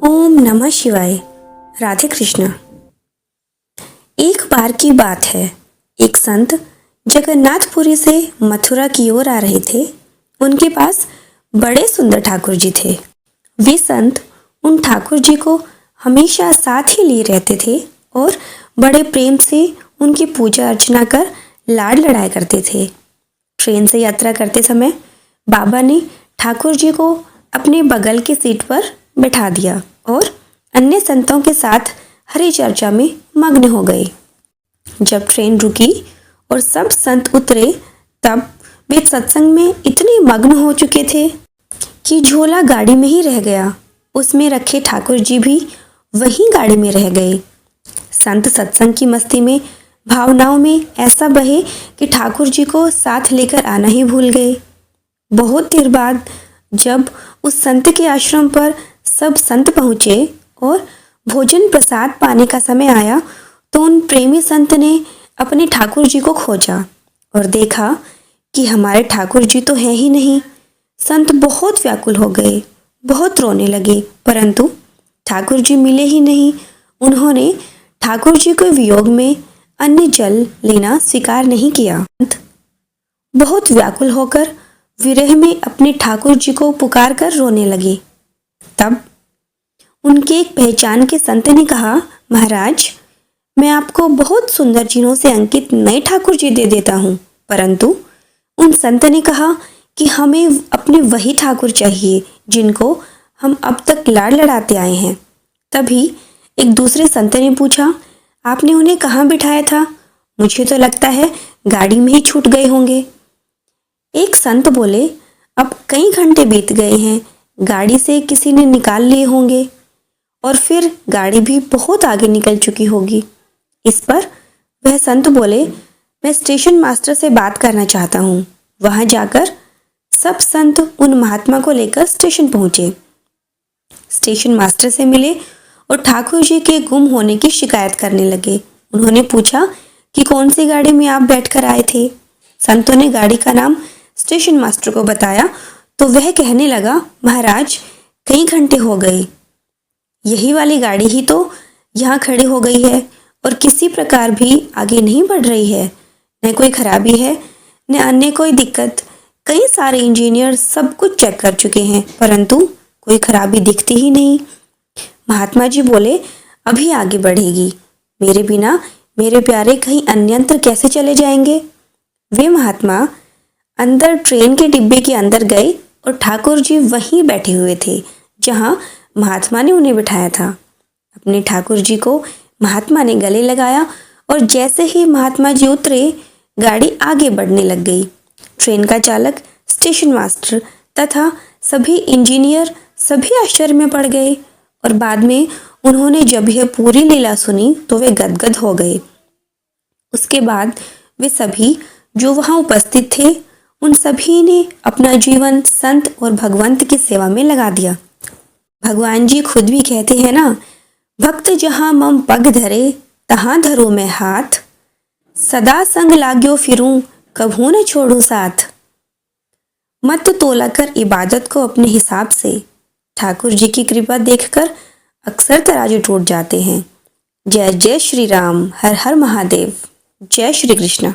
ओम नमः शिवाय। राधे कृष्ण। एक बार की बात है, एक संत जगन्नाथपुरी से मथुरा की ओर आ रहे थे। उनके पास बड़े सुंदर ठाकुर जी थे। वे संत उन ठाकुर जी को हमेशा साथ ही लिए रहते थे और बड़े प्रेम से उनकी पूजा अर्चना कर लाड लड़ाया करते थे। ट्रेन से यात्रा करते समय बाबा ने ठाकुर जी को अपने बगल की सीट पर बैठा दिया और अन्य संतों के साथ हरि चर्चा में मग्न हो गए। जब ट्रेन रुकी और सब संत उतरे, तब वे सत्संग में इतने मग्न हो चुके थे कि झोला गाड़ी में ही रह गया। उसमें रखे ठाकुर जी भी वहीं गाड़ी में रह गए। संत सत्संग की मस्ती में, भावनाओं में ऐसा बहे कि ठाकुर जी को साथ लेकर आना ही भूल गए। बहुत देर बाद जब उस संत के आश्रम पर सब संत पहुँचे और भोजन प्रसाद पाने का समय आया, तो उन प्रेमी संत ने अपने ठाकुर जी को खोजा और देखा कि हमारे ठाकुर जी तो हैं ही नहीं। संत बहुत व्याकुल हो गए, बहुत रोने लगे, परंतु ठाकुर जी मिले ही नहीं। उन्होंने ठाकुर जी के वियोग में अन्न जल लेना स्वीकार नहीं किया। संत बहुत व्याकुल होकर विरह में अपने ठाकुर जी को पुकार कर रोने लगे। तब उनके एक पहचान के संत ने कहा, महाराज, मैं आपको बहुत सुंदर चिन्हों से अंकित नए ठाकुर जी दे देता हूँ। परंतु उन संत ने कहा कि हमें अपने वही ठाकुर चाहिए जिनको हम अब तक लाड लड़ाते आए हैं। तभी एक दूसरे संत ने पूछा, आपने उन्हें कहाँ बिठाया था? मुझे तो लगता है गाड़ी में ही छूट गए होंगे। एक संत बोले, अब कई घंटे बीत गए हैं, गाड़ी से किसी ने निकाल लिए होंगे और फिर गाड़ी भी बहुत आगे निकल चुकी होगी। इस पर वह संत बोले, मैं स्टेशन मास्टर से बात करना चाहता हूँ। वहां जाकर सब संत उन महात्मा को लेकर स्टेशन पहुंचे। स्टेशन मास्टर से मिले और ठाकुर जी के गुम होने की शिकायत करने लगे। उन्होंने पूछा कि कौन सी गाड़ी में आप बैठकर आए थे। संतों ने गाड़ी का नाम स्टेशन मास्टर को बताया तो वह कहने लगा, महाराज, कई घंटे हो गए, यही वाली गाड़ी ही तो यहाँ खड़ी हो गई है और किसी प्रकार भी आगे नहीं बढ़ रही है। न कोई खराबी है न अन्य कोई दिक्कत। कई सारे इंजीनियर सब कुछ चेक कर चुके हैं, परंतु कोई खराबी दिखती ही नहीं। महात्मा जी बोले, अभी आगे बढ़ेगी। मेरे बिना मेरे प्यारे कहीं अन्यंत्र कैसे चले जाएंगे। वे महात्मा अंदर ट्रेन के डिब्बे के अंदर गए और ठाकुर जी वहीं बैठे हुए थे जहां महात्मा ने उन्हें बिठाया था। अपने ठाकुर जी को महात्मा ने गले लगाया और जैसे ही महात्मा जी उतरे, गाड़ी आगे बढ़ने लग गई। ट्रेन का चालक, स्टेशन मास्टर तथा सभी इंजीनियर सभी आश्चर्य में पड़ गए और बाद में उन्होंने जब यह पूरी लीला सुनी तो वे गदगद हो गए। उसके बाद वे सभी जो वहां उपस्थित थे, उन सभी ने अपना जीवन संत और भगवंत की सेवा में लगा दिया। भगवान जी खुद भी कहते हैं ना, भक्त जहां मम पग धरे तहां धरो मैं हाथ, सदा संग लाग्यो फिरूं कभू न छोड़ू साथ। मत तोला कर इबादत को अपने हिसाब से, ठाकुर जी की कृपा देखकर अक्सर तराजू टूट जाते हैं। जय जय श्री राम, हर हर महादेव। जय श्री कृष्ण।